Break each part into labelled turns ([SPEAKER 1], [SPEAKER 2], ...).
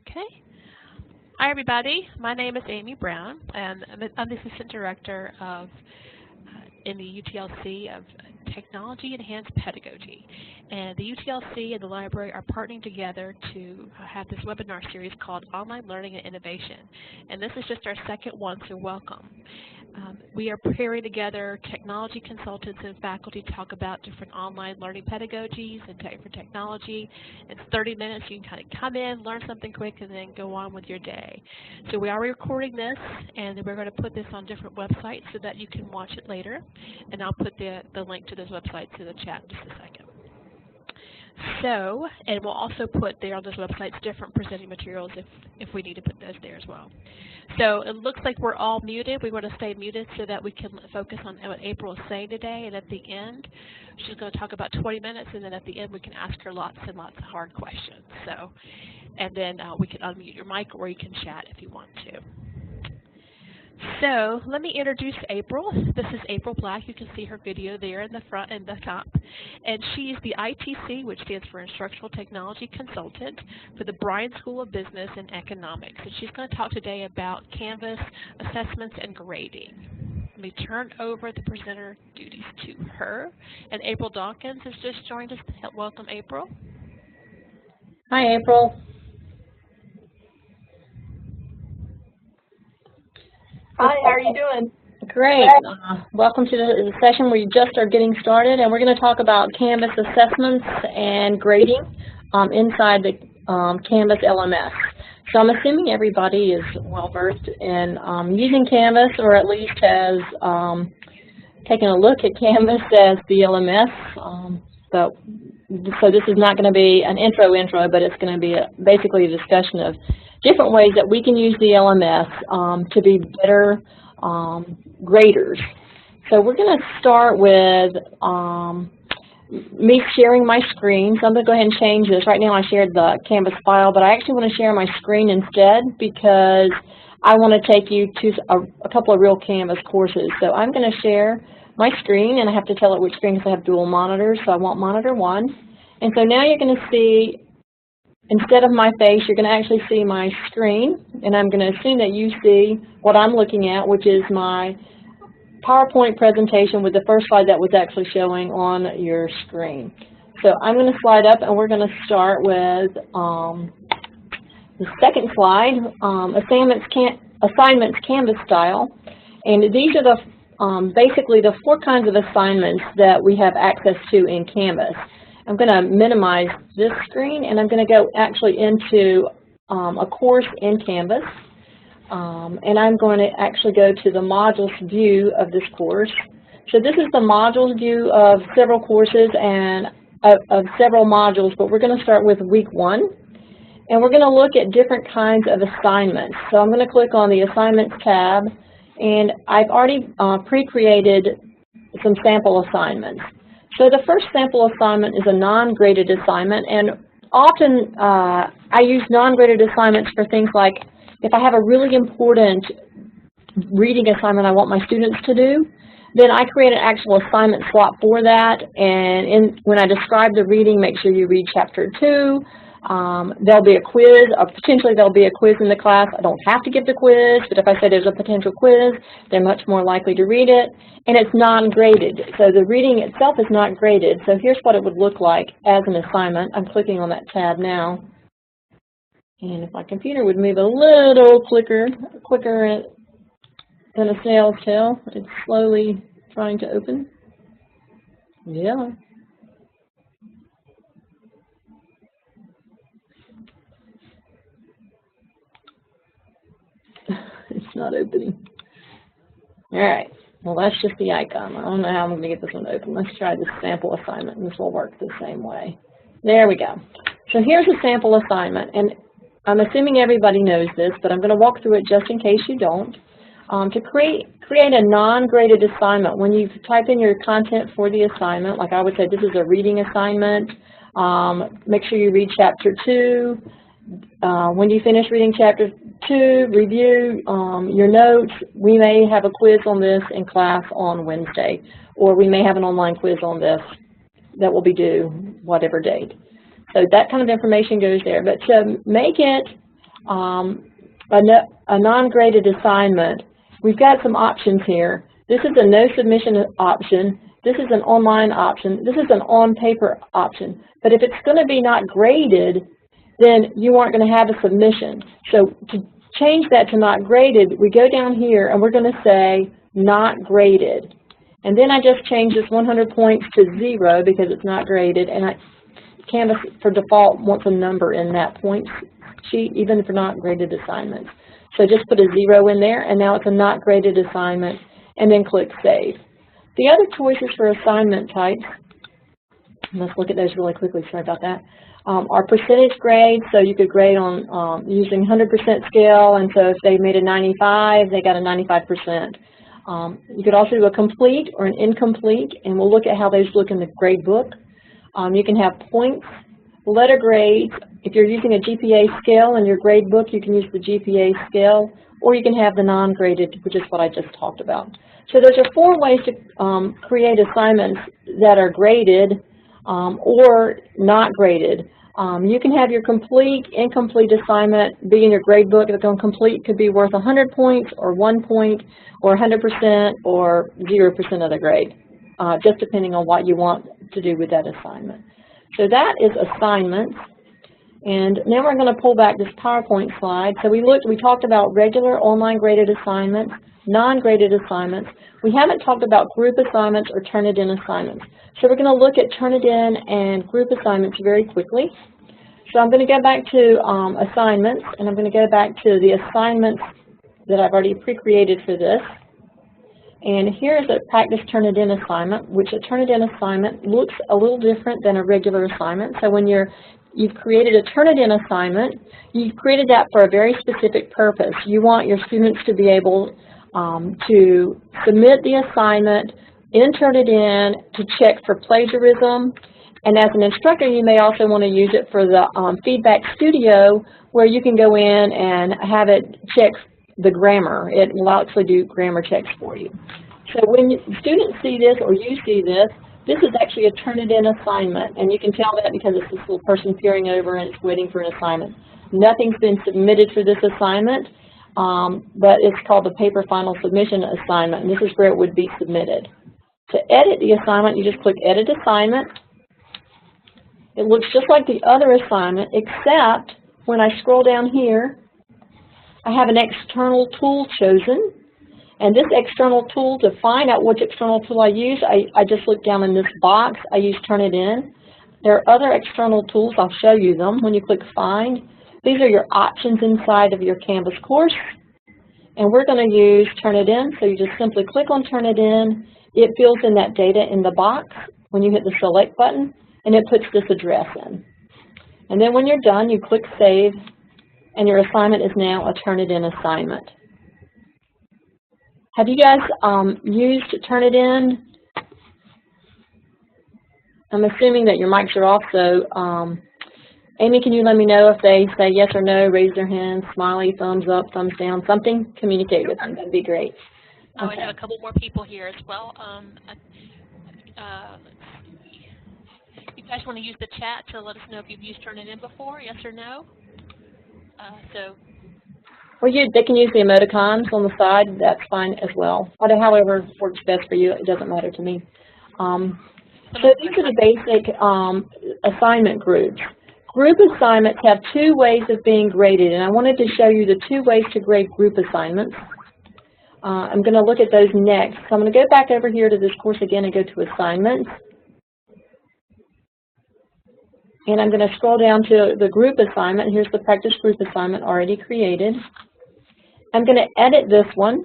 [SPEAKER 1] Okay. Hi, everybody. My name is Amy Brown, and I'm the Assistant Director of in the UTLC of Technology Enhanced Pedagogy. And the UTLC and the library are partnering together to have this webinar series called Online Learning and Innovation. And this is just our second one, so welcome. We are pairing together technology consultants and faculty to talk about different online learning pedagogies and for technology. It's 30 minutes. You can kind of come in, learn something quick, and then go on with your day. So we are recording this, and we're going to put this on different websites so that you can watch it later. And I'll put the link to those websites in the chat in just a second. So, and we'll also put there on those websites different presenting materials if we need to put those there as well. So it looks like we're all muted. We want to stay muted so that we can focus on what April is saying today. And at the end, she's going to talk about 20 minutes, and then at the end we can ask her lots and lots of hard questions. So, and then we can unmute your mic or you can chat if you want to. So let me introduce April. This is April Black. You can see her video there in the front and the top. And she's the ITC, which stands for Instructional Technology Consultant for the Bryan School of Business and Economics. And she's going to talk today about Canvas, assessments, and grading. Let me turn over the presenter duties to her. And April Dawkins has just joined us. Welcome, April.
[SPEAKER 2] Hi, April.
[SPEAKER 3] Hi, how are you doing?
[SPEAKER 2] Great. Welcome to the session where you just are getting started, and we're going to talk about Canvas assessments and grading inside the Canvas LMS. So I'm assuming everybody is well-versed in using Canvas, or at least has taken a look at Canvas as the LMS. So this is not going to be an intro, but it's going to be basically a discussion of different ways that we can use the LMS to be better graders. So we're going to start with me sharing my screen. So I'm going to go ahead and change this. Right now I shared the Canvas file, but I actually want to share my screen instead because I want to take you to a couple of real Canvas courses. So I'm going to share my screen, and I have to tell it which screen because I have dual monitors, so I want monitor 1. And so now you're going to see, instead of my face, you're going to actually see my screen, and I'm going to assume that you see what I'm looking at, which is my PowerPoint presentation with the first slide that was actually showing on your screen. So I'm going to slide up, and we're going to start with the second slide, assignments Canvas style. And these are the basically the 4 kinds of assignments that we have access to in Canvas. I'm going to minimize this screen, and I'm going to go actually into a course in Canvas. And I'm going to actually go to the modules view of this course. So this is the modules view of several courses and of several modules, but we're going to start with week 1. And we're going to look at different kinds of assignments. So I'm going to click on the Assignments tab, and I've already pre-created some sample assignments. So the first sample assignment is a non-graded assignment, and often I use non-graded assignments for things like if I have a really important reading assignment I want my students to do, then I create an actual assignment slot for that, and when I describe the reading, make sure you read chapter 2. There'll be a quiz, or potentially there'll be a quiz in the class. I don't have to give the quiz, but if I say there's a potential quiz, they're much more likely to read it, and it's non-graded. So the reading itself is not graded. So here's what it would look like as an assignment. I'm clicking on that tab now, and if my computer would move a little quicker than a snail's tail, it's slowly trying to open. Yeah. It's not opening. All right. Well, that's just the icon. I don't know how I'm going to get this one to open. Let's try this sample assignment, and this will work the same way. There we go. So here's a sample assignment, and I'm assuming everybody knows this, but I'm going to walk through it just in case you don't. To create a non-graded assignment, when you type in your content for the assignment, like I would say this is a reading assignment, make sure you read chapter 2. When you finish reading chapter 2, review your notes. We may have a quiz on this in class on Wednesday, or we may have an online quiz on this that will be due whatever date. So that kind of information goes there. But to make it A non-graded assignment, we've got some options here. This is a no submission option. This is an online option. This is an on-paper option. But if it's going to be not graded, then you aren't going to have a submission. So to change that to not graded, we go down here and we're going to say not graded. And then I just change this 100 points to 0 because it's not graded, and Canvas, for default, wants a number in that points sheet, even for not graded assignments. So just put a 0 in there, and now it's a not graded assignment, and then click Save. The other choices for assignment types, let's look at those really quickly, sorry about that, are percentage grades, so you could grade on using 100% scale, and so if they made a 95, they got a 95%. You could also do a complete or an incomplete, and we'll look at how those look in the grade book. You can have points, letter grades. If you're using a GPA scale in your grade book, you can use the GPA scale, or you can have the non-graded, which is what I just talked about. So those are 4 ways to create assignments that are graded or not graded. You can have your complete, incomplete assignment be in your grade book. If it's complete, could be worth 100 points or 1 point or 100% or 0% of the grade, just depending on what you want to do with that assignment. So that is assignments. And now we're going to pull back this PowerPoint slide. So we talked about regular online graded assignments, non-graded assignments. We haven't talked about group assignments or Turnitin assignments. So we're going to look at Turnitin and group assignments very quickly. So I'm going to go back to assignments, and I'm going to go back to the assignments that I've already pre-created for this. And here's a practice Turnitin assignment, which a Turnitin assignment looks a little different than a regular assignment. So when you've created a Turnitin assignment, you've created that for a very specific purpose. You want your students to be able to submit the assignment in Turnitin to check for plagiarism. And as an instructor, you may also want to use it for the feedback studio, where you can go in and have it check the grammar. It will actually do grammar checks for you. So when students see this or you see this, this is actually a Turnitin assignment, and you can tell that because it's this little person peering over and it's waiting for an assignment. Nothing's been submitted for this assignment, but it's called the paper final submission assignment, and this is where it would be submitted. To edit the assignment, you just click Edit Assignment. It looks just like the other assignment, except when I scroll down here, I have an external tool chosen. And this external tool, to find out which external tool I use, I just look down in this box. I use Turnitin. There are other external tools. I'll show you them when you click Find. These are your options inside of your Canvas course. And we're going to use Turnitin. So you just simply click on Turnitin. It fills in that data in the box when you hit the Select button, and it puts this address in. And then when you're done, you click Save, and your assignment is now a Turnitin assignment. Have you guys used Turnitin? I'm assuming that your mics are off, so Amy, can you let me know if they say yes or no, raise their hand, smiley, thumbs up, thumbs down, something? Communicate with them. That'd be great.
[SPEAKER 1] Oh,
[SPEAKER 2] Okay.
[SPEAKER 1] I have a couple more people here as well. Let's see. You guys want to use the chat to let us know if you've used Turnitin before, yes or no?
[SPEAKER 2] Well, they can use the emoticons on the side. That's fine as well. However works best for you. It doesn't matter to me. So these are the basic assignment groups. Group assignments have 2 ways of being graded, and I wanted to show you the 2 ways to grade group assignments. I'm going to look at those next. So I'm going to go back over here to this course again and go to Assignments. And I'm going to scroll down to the group assignment. Here's the practice group assignment already created. I'm going to edit this one.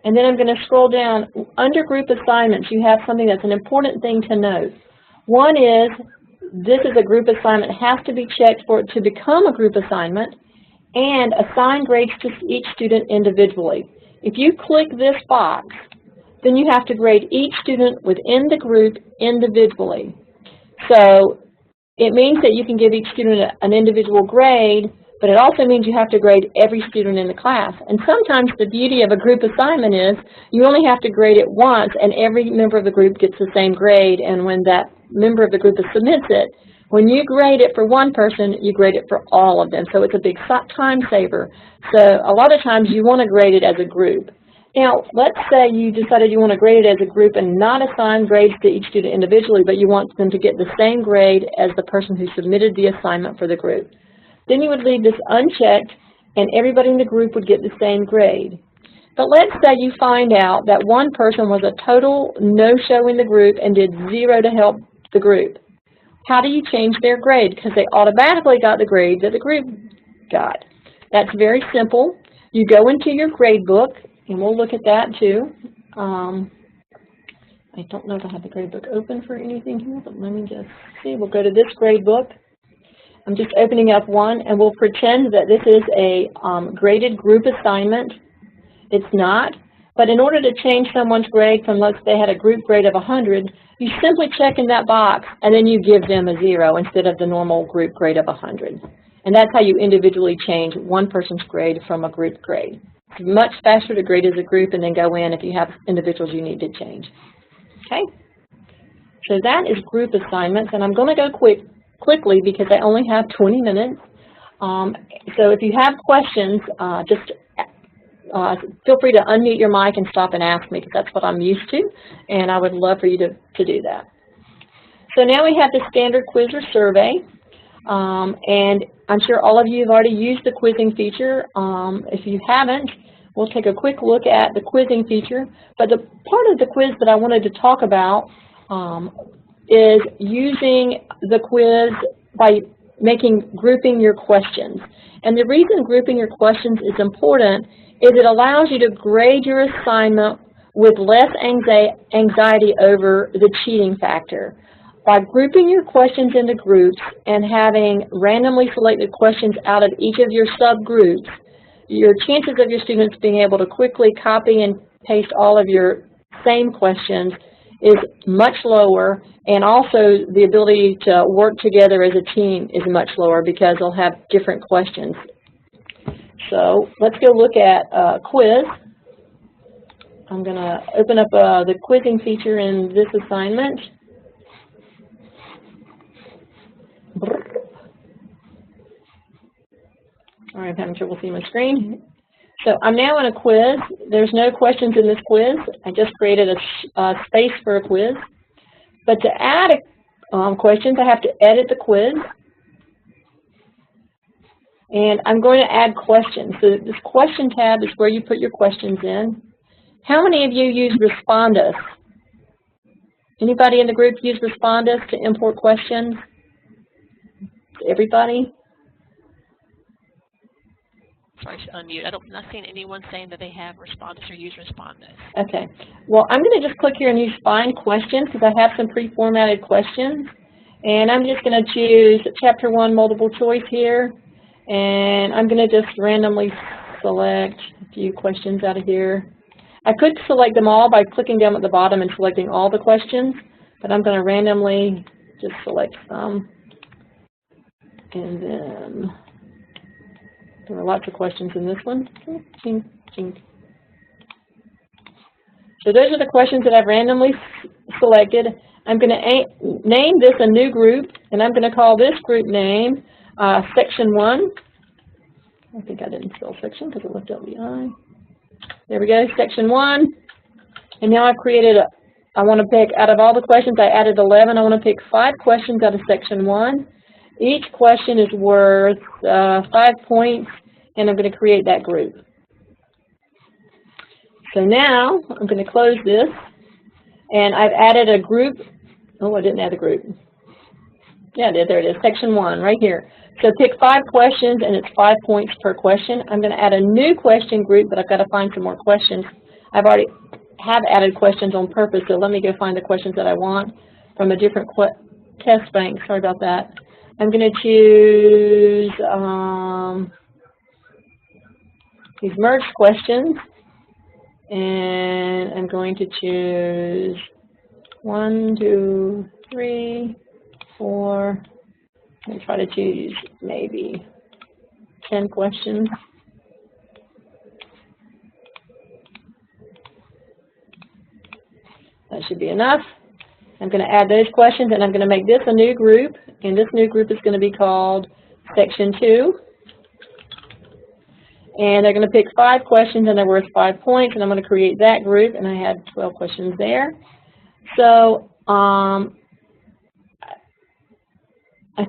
[SPEAKER 2] And then I'm going to scroll down. Under group assignments, you have something that's an important thing to note. One is, this is a group assignment. It has to be checked for it to become a group assignment, and assign grades to each student individually. If you click this box, then you have to grade each student within the group individually. So it means that you can give each student an individual grade, but it also means you have to grade every student in the class. And sometimes the beauty of a group assignment is you only have to grade it once, and every member of the group gets the same grade, and when that member of the group submits it, When you grade it for one person, you grade it for all of them. So it's a big time saver. So a lot of times you want to grade it as a group. Now, let's say you decided you want to grade it as a group and not assign grades to each student individually, but you want them to get the same grade as the person who submitted the assignment for the group. Then you would leave this unchecked, and everybody in the group would get the same grade. But let's say you find out that one person was a total no-show in the group and did 0 to help the group. How do you change their grade? Because they automatically got the grade that the group got. That's very simple. You go into your grade book, and we'll look at that too. I don't know if I have the grade book open for anything here, but let me just see. We'll go to this grade book. I'm just opening up one, and we'll pretend that this is a graded group assignment. It's not, but in order to change someone's grade from, let's say they had a group grade of 100, you simply check in that box, and then you give them a 0 instead of the normal group grade of 100. And that's how you individually change one person's grade from a group grade. It's much faster to grade as a group and then go in if you have individuals you need to change. Okay? So that is group assignments, and I'm going to go quickly because I only have 20 minutes. So if you have questions, just feel free to unmute your mic and stop and ask me, because that's what I'm used to, and I would love for you to do that. So now we have the standard quiz or survey, and I'm sure all of you have already used the quizzing feature. If you haven't, we'll take a quick look at the quizzing feature. But the part of the quiz that I wanted to talk about is using the quiz by grouping your questions. And the reason grouping your questions is important is it allows you to grade your assignment with less anxiety over the cheating factor. By grouping your questions into groups and having randomly selected questions out of each of your subgroups, your chances of your students being able to quickly copy and paste all of your same questions is much lower, and also the ability to work together as a team is much lower because they'll have different questions. So let's go look at quiz. I'm going to open up the quizzing feature in this assignment. All right, I'm having trouble seeing my screen. So I'm now in a quiz. There's no questions in this quiz. I just created a space for a quiz. But to add questions, I have to edit the quiz. And I'm going to add questions. So this question tab is where you put your questions in. How many of you use Respondus? Anybody in the group use Respondus to import questions? Everybody?
[SPEAKER 1] Sorry, I should unmute. I'm not seeing anyone saying that they have Respondus or use Respondus.
[SPEAKER 2] Okay. Well, I'm going to just click here and use Find Questions because I have some pre-formatted questions. And I'm just going to choose Chapter 1 multiple choice here. And I'm going to just randomly select a few questions out of here. I could select them all by clicking down at the bottom and selecting all the questions, but I'm going to randomly just select some. And then there are lots of questions in this one. So those are the questions that I've randomly selected. I'm going to name this a new group, and I'm going to call this group name Section 1. I think I didn't spell section because I left out the I. There we go, Section 1. And now I've created I want to pick, out of all the questions, I added 11. I want to pick 5 questions out of Section 1. Each question is worth 5 points, and I'm going to create that group. So now I'm going to close this, and I've added a group. Oh, I didn't add a group. Yeah, I did. There it is, Section 1, right here. So pick 5 questions, and it's 5 points per question. I'm going to add a new question group, but I've got to find some more questions. I've already added questions on purpose, so let me go find the questions that I want from a different test bank. Sorry about that. I'm going to choose these merged questions, and I'm going to choose 1, 2, 3, 4, and try to choose maybe 10 questions. That should be enough. I'm going to add those questions, and I'm going to make this a new group, and this new group is going to be called Section 2. And they're going to pick 5 questions, and they're worth 5 points, and I'm going to create that group, and I had 12 questions there. So I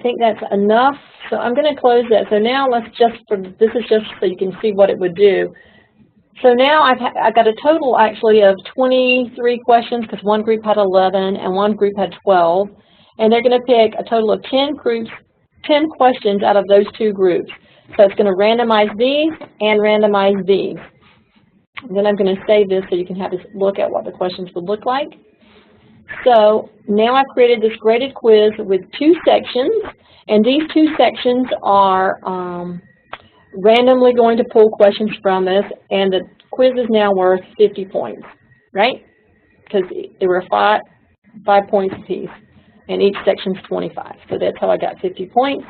[SPEAKER 2] think that's enough. So I'm going to close that. So now let's just, this is just so you can see what it would do. So now I've got a total actually of 23 questions because one group had 11 and one group had 12. And they're going to pick a total of 10 questions out of those 2 groups. So it's going to randomize these and randomize these. And then I'm going to save this so you can have a look at what the questions would look like. So now I've created this graded quiz with 2 sections, and these 2 sections are randomly going to pull questions from this, and the quiz is now worth 50 points, right? Because there were 5 points apiece, and each section's 25. So that's how I got 50 points.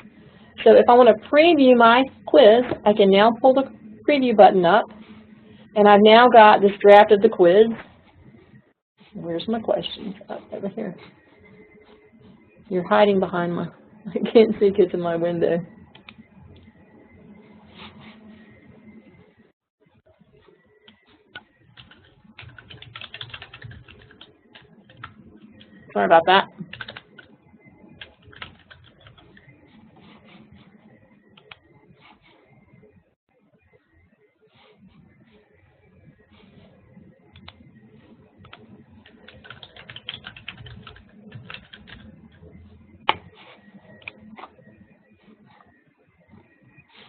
[SPEAKER 2] So if I want to preview my quiz, I can now pull the preview button up, and I've now got this draft of the quiz. Where's my questions? Oh, over here. You're hiding behind my, I can't see kids in my window. Sorry about that.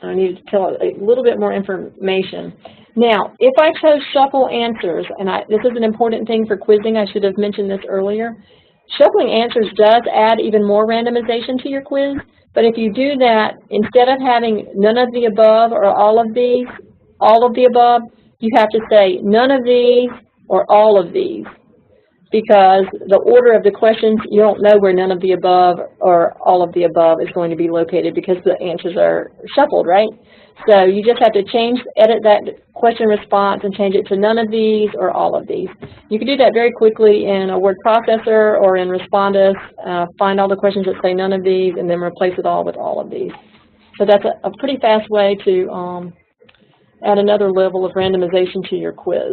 [SPEAKER 2] I need to tell a little bit more information. Now, if I chose shuffle answers, and this is an important thing for quizzing, I should have mentioned this earlier. Shuffling answers does add even more randomization to your quiz, but if you do that, instead of having none of the above or all of the above, you have to say none of these or all of these. Because the order of the questions, you don't know where none of the above or all of the above is going to be located because the answers are shuffled, right? So you just have to edit that question response and change it to none of these or all of these. You can do that very quickly in a word processor or in Respondus. Find all the questions that say none of these and then replace it all with all of these. So that's a pretty fast way to add another level of randomization to your quiz.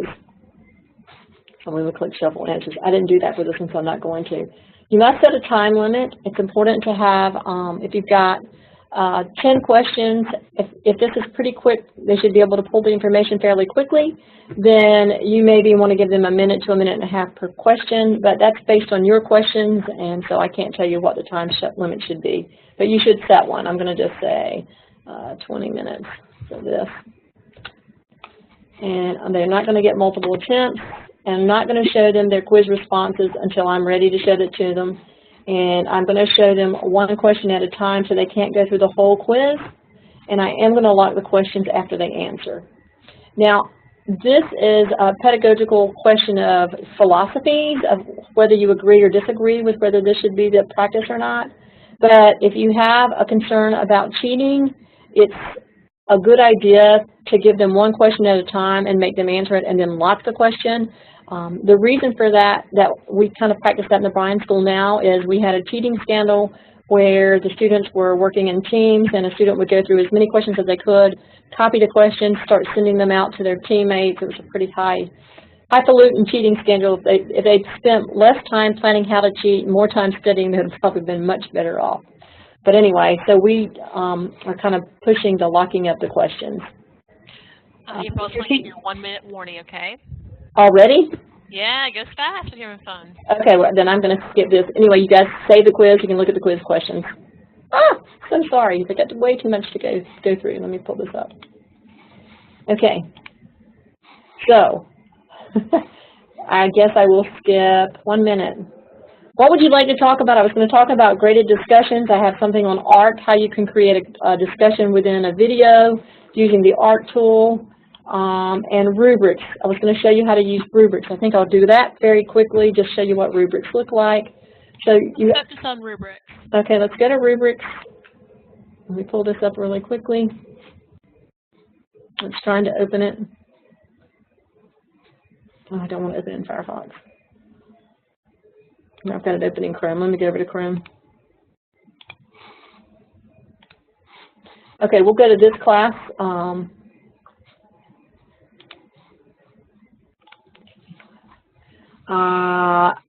[SPEAKER 2] I'm going to click Shuffle Answers. I didn't do that for this one, so I'm not going to. You must set a time limit. It's important to have, if you've got 10 questions, if this is pretty quick, they should be able to pull the information fairly quickly, then you maybe want to give them a minute to a minute and a half per question, but that's based on your questions, and so I can't tell you what the time limit should be. But you should set one. I'm going to just say 20 minutes for this. And they're not going to get multiple attempts. And I'm not going to show them their quiz responses until I'm ready to show it to them. And I'm going to show them one question at a time so they can't go through the whole quiz. And I am going to lock the questions after they answer. Now, this is a pedagogical question of philosophies, of whether you agree or disagree with whether this should be the practice or not. But if you have a concern about cheating, it's a good idea to give them one question at a time and make them answer it and then lock the question. The reason for that we kind of practice that in the Bryan School now is we had a cheating scandal where the students were working in teams and a student would go through as many questions as they could, copy the questions, start sending them out to their teammates. It was a pretty highfalutin cheating scandal. If they'd spent less time planning how to cheat, more time studying, they would have probably been much better off. But anyway, so we are kind of pushing the locking up the questions.
[SPEAKER 1] April, it's like your 1-minute warning, okay?
[SPEAKER 2] Already?
[SPEAKER 1] Yeah, it goes fast when you're having fun.
[SPEAKER 2] Okay, well, then I'm going to skip this. Anyway, you guys save the quiz. You can look at the quiz questions. Ah, so sorry. I got way too much to go through. Let me pull this up. Okay. So, I guess I will skip 1 minute. What would you like to talk about? I was going to talk about graded discussions. I have something on ARC, how you can create a discussion within a video using the ARC tool, and rubrics. I was going to show you how to use rubrics. I think I'll do that very quickly, just show you what rubrics look like. So you
[SPEAKER 1] focus on rubrics.
[SPEAKER 2] Okay, let's go to rubrics. Let me pull this up really quickly. It's trying to open it. Oh, I don't want to open it in Firefox. I've got it open in Chrome. Let me go over to Chrome. Okay, we'll go to this class.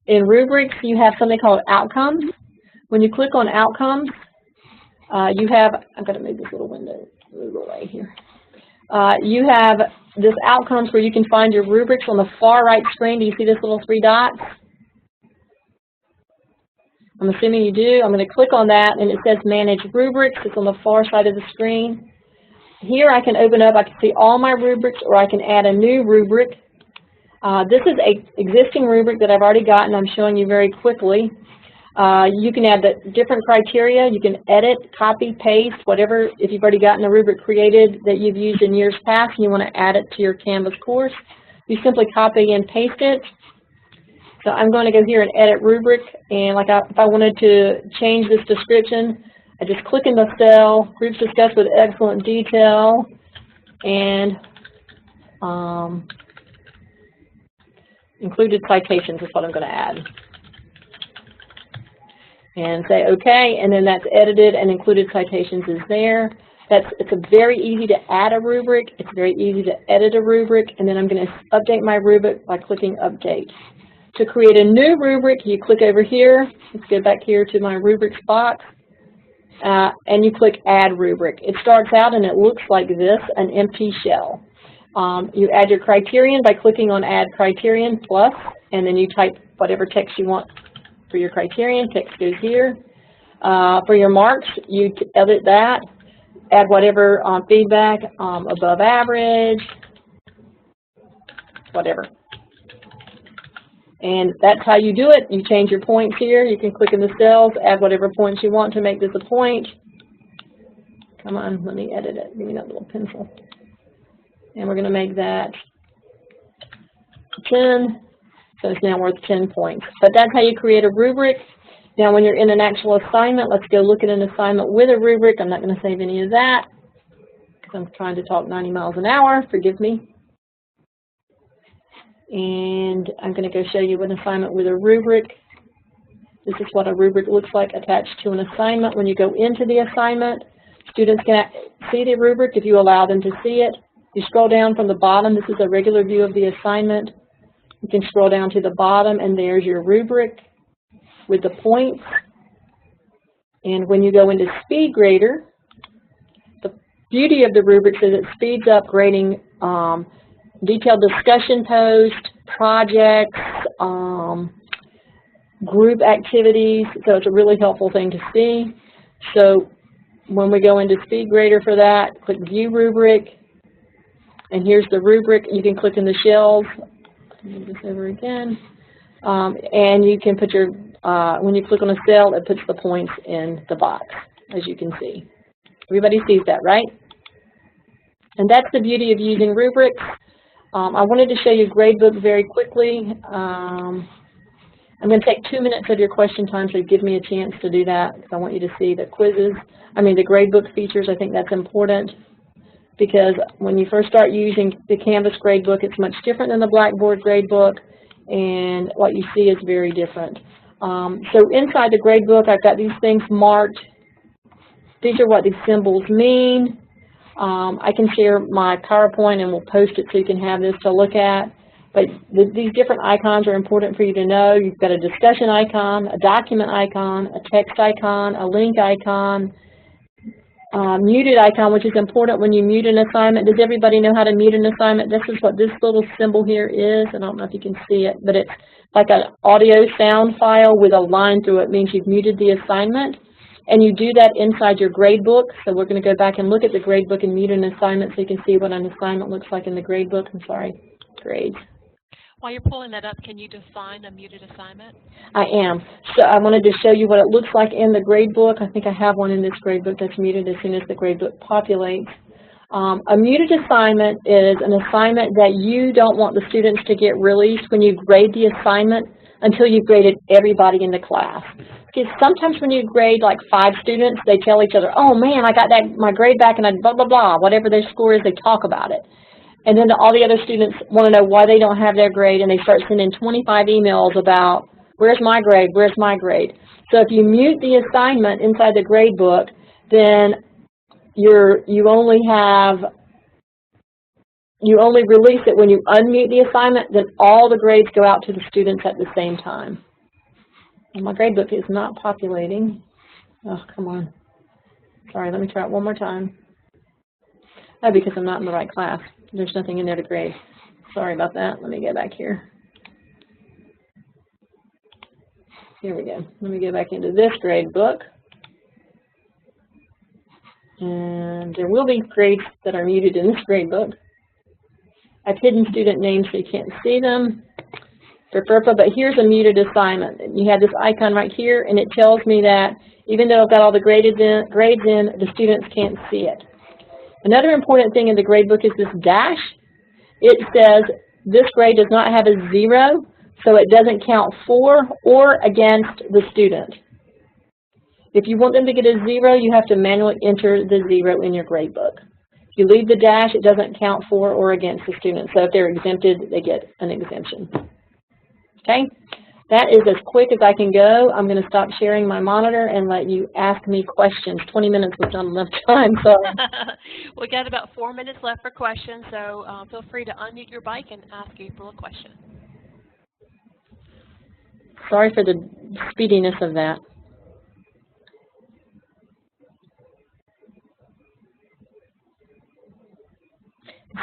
[SPEAKER 2] In Rubrics, you have something called Outcomes. When you click on Outcomes, you have, I've got to move this little window away here. You have this Outcomes where you can find your rubrics on the far right screen. Do you see this little 3 dots? I'm assuming you do. I'm going to click on that, and it says Manage Rubrics. It's on the far side of the screen. Here I can open up, I can see all my rubrics, or I can add a new rubric. This is an existing rubric that I've already gotten. I'm showing you very quickly. You can add the different criteria. You can edit, copy, paste, whatever. If you've already gotten a rubric created that you've used in years past and you want to add it to your Canvas course, you simply copy and paste it. So I'm going to go here and edit rubric, and if I wanted to change this description, I just click in the cell, groups discussed with excellent detail, and included citations is what I'm going to add. And say OK, and then that's edited, and included citations is there. It's very easy to add a rubric. It's very easy to edit a rubric, and then I'm going to update my rubric by clicking Update. To create a new rubric, you click over here. Let's go back here to my rubrics box, and you click Add Rubric. It starts out and it looks like this, an empty shell. You add your criterion by clicking on Add Criterion Plus, and then you type whatever text you want for your criterion. Text goes here. For your marks, you edit that, add whatever feedback, above average, whatever. And that's how you do it. You change your points here. You can click in the cells, add whatever points you want to make this a point. Come on, let me edit it. Give me that little pencil. And we're going to make that 10. So it's now worth 10 points. But that's how you create a rubric. Now when you're in an actual assignment, let's go look at an assignment with a rubric. I'm not going to save any of that because I'm trying to talk 90 miles an hour. Forgive me. And I'm going to go show you an assignment with a rubric. This is what a rubric looks like attached to an assignment. When you go into the assignment, students can see the rubric if you allow them to see it. You scroll down from the bottom. This is a regular view of the assignment. You can scroll down to the bottom, and there's your rubric with the points. And when you go into Speed Grader, the beauty of the rubrics is it speeds up grading detailed discussion posts, projects, group activities. So it's a really helpful thing to see. So when we go into Speed Grader for that, click View Rubric, and here's the rubric. You can click in the shells. Move this over again, and you can put your when you click on a cell, it puts the points in the box, as you can see. Everybody sees that, right? And that's the beauty of using rubrics. I wanted to show you gradebook very quickly. I'm going to take 2 minutes of your question time, so give me a chance to do that, because I want you to see the quizzes. The gradebook features. I think that's important, because when you first start using the Canvas gradebook, it's much different than the Blackboard gradebook, and what you see is very different. So inside the gradebook, I've got these things marked. These are what these symbols mean. I can share my PowerPoint and we'll post it so you can have this to look at. But these different icons are important for you to know. You've got a discussion icon, a document icon, a text icon, a link icon, muted icon, which is important when you mute an assignment. Does everybody know how to mute an assignment? This is what this little symbol here is. I don't know if you can see it, but it's like an audio sound file with a line through it. It means you've muted the assignment. And you do that inside your gradebook. So we're going to go back and look at the gradebook and mute an assignment so you can see what an assignment looks like in the gradebook. I'm sorry, grades.
[SPEAKER 1] While you're pulling that up, can you define a muted assignment?
[SPEAKER 2] I am. So I wanted to show you what it looks like in the gradebook. I think I have one in this gradebook that's muted as soon as the gradebook populates. A muted assignment is an assignment that you don't want the students to get released when you grade the assignment until you've graded everybody in the class. Because sometimes when you grade like 5 students, they tell each other, oh man, I got my grade back and I blah, blah, blah, whatever their score is, they talk about it. And then all the other students want to know why they don't have their grade, and they start sending 25 emails about Where's my grade? Where's my grade? So if you mute the assignment inside the grade book, then you only release it when you unmute the assignment, then all the grades go out to the students at the same time. And my grade book is not populating. Oh, come on. Sorry, let me try it one more time. Oh, because I'm not in the right class. There's nothing in there to grade. Sorry about that. Let me get back here. Here we go. Let me get back into this grade book. And there will be grades that are muted in this grade book. I've hidden student names so you can't see them. But here's a muted assignment. You have this icon right here, and it tells me that even though I've got all the grades in, the students can't see it. Another important thing in the grade book is this dash. It says this grade does not have a 0, so it doesn't count for or against the student. If you want them to get a 0, you have to manually enter the 0 in your grade book. If you leave the dash, it doesn't count for or against the student. So if they're exempted, they get an exemption. Okay? That is as quick as I can go. I'm going to stop sharing my monitor and let you ask me questions. 20 minutes was not enough time, so.
[SPEAKER 1] We got about 4 minutes left for questions, so feel free to unmute your mic and ask April a question.
[SPEAKER 2] Sorry for the speediness of that.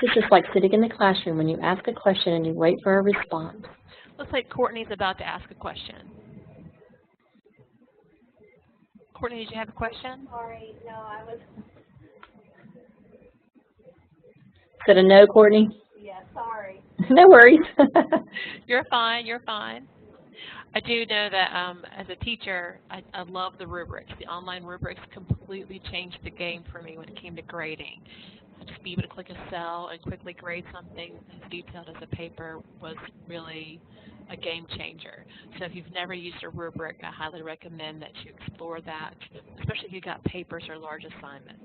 [SPEAKER 2] This is just like sitting in the classroom when you ask a question and you wait for a response.
[SPEAKER 1] Looks like Courtney's about to ask a question. Courtney, did you have a question?
[SPEAKER 3] Sorry, no, I was.
[SPEAKER 2] Is that a no, Courtney?
[SPEAKER 3] Yeah, sorry.
[SPEAKER 2] No worries.
[SPEAKER 1] You're fine, you're fine. I do know that as a teacher, I love the rubrics. The online rubrics completely changed the game for me when it came to grading. Just be able to click a cell and quickly grade something as detailed as a paper was really a game changer. So if you've never used a rubric, I highly recommend that you explore that, especially if you've got papers or large assignments.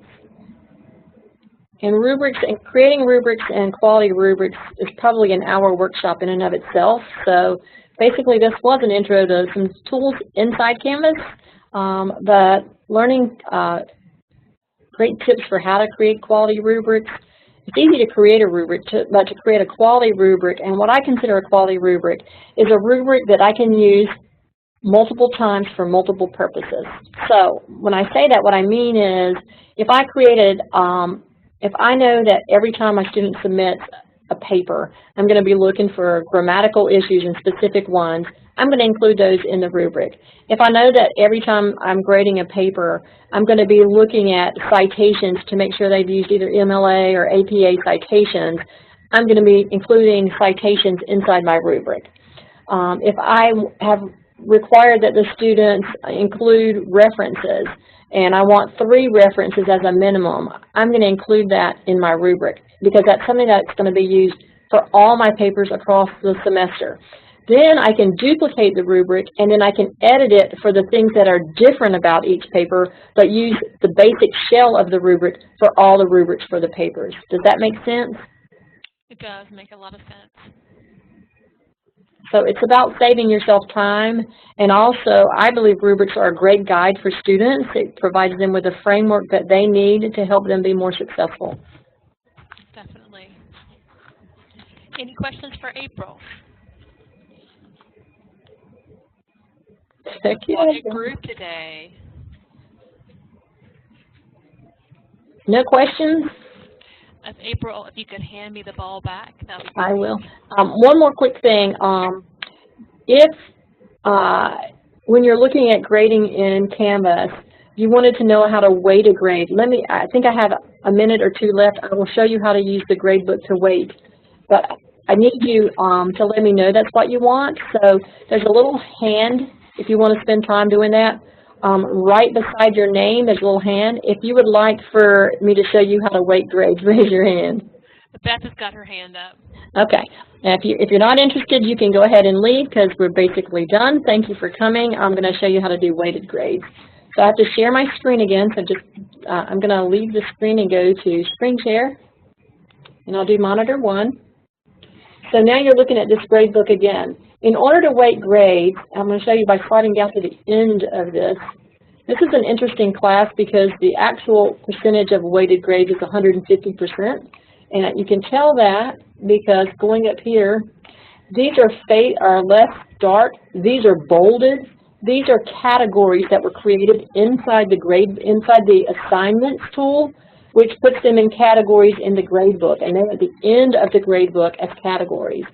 [SPEAKER 2] And rubrics, and creating rubrics and quality rubrics is probably an hour workshop in and of itself. So basically this was an intro to some tools inside Canvas, but learning great tips for how to create quality rubrics. It's easy to create a rubric, but to create a quality rubric, and what I consider a quality rubric is a rubric that I can use multiple times for multiple purposes. So when I say that, what I mean is if I created, if I know that every time my student submits a paper, I'm going to be looking for grammatical issues and specific ones, I'm going to include those in the rubric. If I know that every time I'm grading a paper, I'm going to be looking at citations to make sure they've used either MLA or APA citations, I'm going to be including citations inside my rubric. If I have required that the students include references, and I want 3 references as a minimum, I'm going to include that in my rubric because that's something that's going to be used for all my papers across the semester. Then I can duplicate the rubric, and then I can edit it for the things that are different about each paper, but use the basic shell of the rubric for all the rubrics for the papers. Does that make sense?
[SPEAKER 1] It does make a lot of sense.
[SPEAKER 2] So it's about saving yourself time, and also I believe rubrics are a great guide for students. It provides them with a framework that they need to help them be more successful.
[SPEAKER 1] Definitely. Any questions for April?
[SPEAKER 2] Heck yeah.
[SPEAKER 1] What a group today.
[SPEAKER 2] No questions?
[SPEAKER 1] April, if you could hand me the ball back, that would be
[SPEAKER 2] I
[SPEAKER 1] great.
[SPEAKER 2] will. One more quick thing. If when you're looking at grading in Canvas, you wanted to know how to weight a grade, I think I have a minute or 2 left. I will show you how to use the gradebook to weight. But I need you to let me know that's what you want. So there's a little hand if you want to spend time doing that. Right beside your name, there's a little hand. If you would like for me to show you how to weight grades, raise your hand.
[SPEAKER 1] Beth has got her hand up.
[SPEAKER 2] Okay. Now, if you're not interested, you can go ahead and leave because we're basically done. Thank you for coming. I'm going to show you how to do weighted grades. So I have to share my screen again. So I'm going to leave the screen and go to screen share. And I'll do monitor 1. So now you're looking at this grade book again. In order to weight grades, I'm going to show you by sliding down to the end of this. This is an interesting class because the actual percentage of weighted grades is 150%. And you can tell that because going up here, these are less dark. These are bolded. These are categories that were created inside the assignments tool, which puts them in categories in the grade book, and they're at the end of the grade book as categories.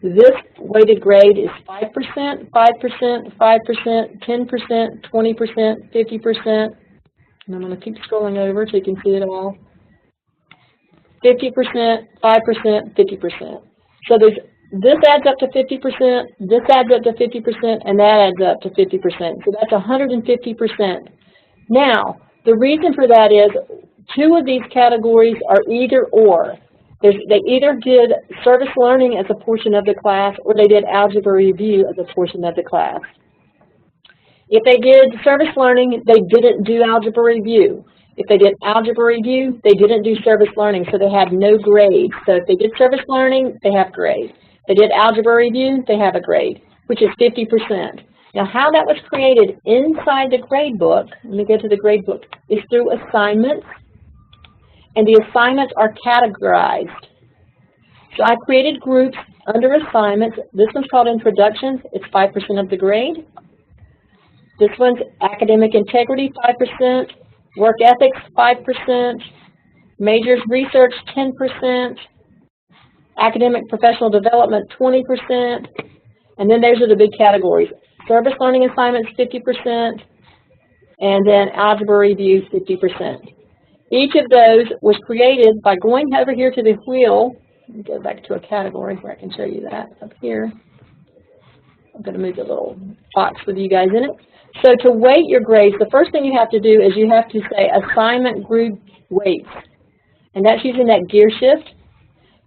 [SPEAKER 2] This weighted grade is 5%, 5%, 5%, 10%, 20%, 50%, and I'm going to keep scrolling over so you can see it all. 50%, 5%, 50%. So this adds up to 50%, this adds up to 50%, and that adds up to 50%. So that's 150%. Now, the reason for that is 2 of these categories are either or. They either did service learning as a portion of the class or they did algebra review as a portion of the class. If they did service learning, they didn't do algebra review. If they did algebra review, they didn't do service learning, so they had no grade. So if they did service learning, they have grade. They did algebra review, they have a grade, which is 50%. Now, how that was created inside the grade book, let me go to the grade book, is through assignments, and the assignments are categorized. So I created groups under assignments. This one's called Introductions. It's 5% of the grade. This one's Academic Integrity, 5%. Work Ethics, 5%. Majors Research, 10%. Academic Professional Development, 20%. And then those are the big categories. Service Learning Assignments, 50%. And then Algebra Review, 50%. Each of those was created by going over here to the wheel. Let me go back to a category where I can show you that up here. I'm going to move the little box with you guys in it. So to weight your grades, the first thing you have to do is you have to say assignment group weights. And that's using that gear shift.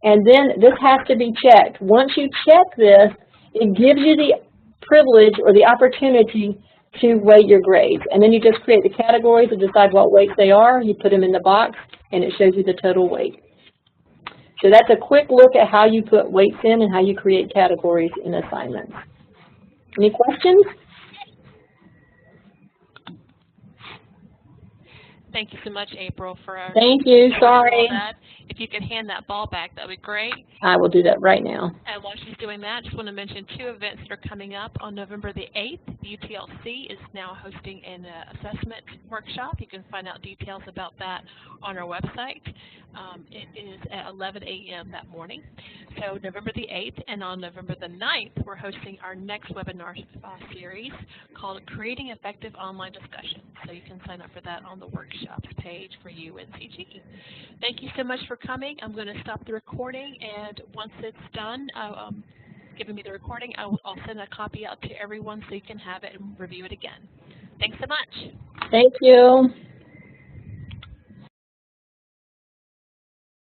[SPEAKER 2] And then this has to be checked. Once you check this, it gives you the privilege or the opportunity to weight your grades. And then you just create the categories and decide what weights they are. You put them in the box, and it shows you the total weight. So that's a quick look at how you put weights in and how you create categories in assignments. Any questions?
[SPEAKER 1] Thank you so much, April, for our
[SPEAKER 2] Thank you. Sorry.
[SPEAKER 1] that. If you could hand that ball back, that would be great.
[SPEAKER 2] I will do that right now.
[SPEAKER 1] And while she's doing that, just want to mention 2 events that are coming up. On November the 8th, the UTLC is now hosting an assessment workshop. You can find out details about that on our website. It is at 11 a.m. that morning. So November the 8th, and on November the 9th, we're hosting our next webinar series called Creating Effective Online Discussion. So you can sign up for that on the workshops page for UNCG. Thank you so much for coming. I'm going to stop the recording, and once it's done, giving me the recording, I'll send a copy out to everyone so you can have it and review it again. Thanks so much.
[SPEAKER 2] Thank you.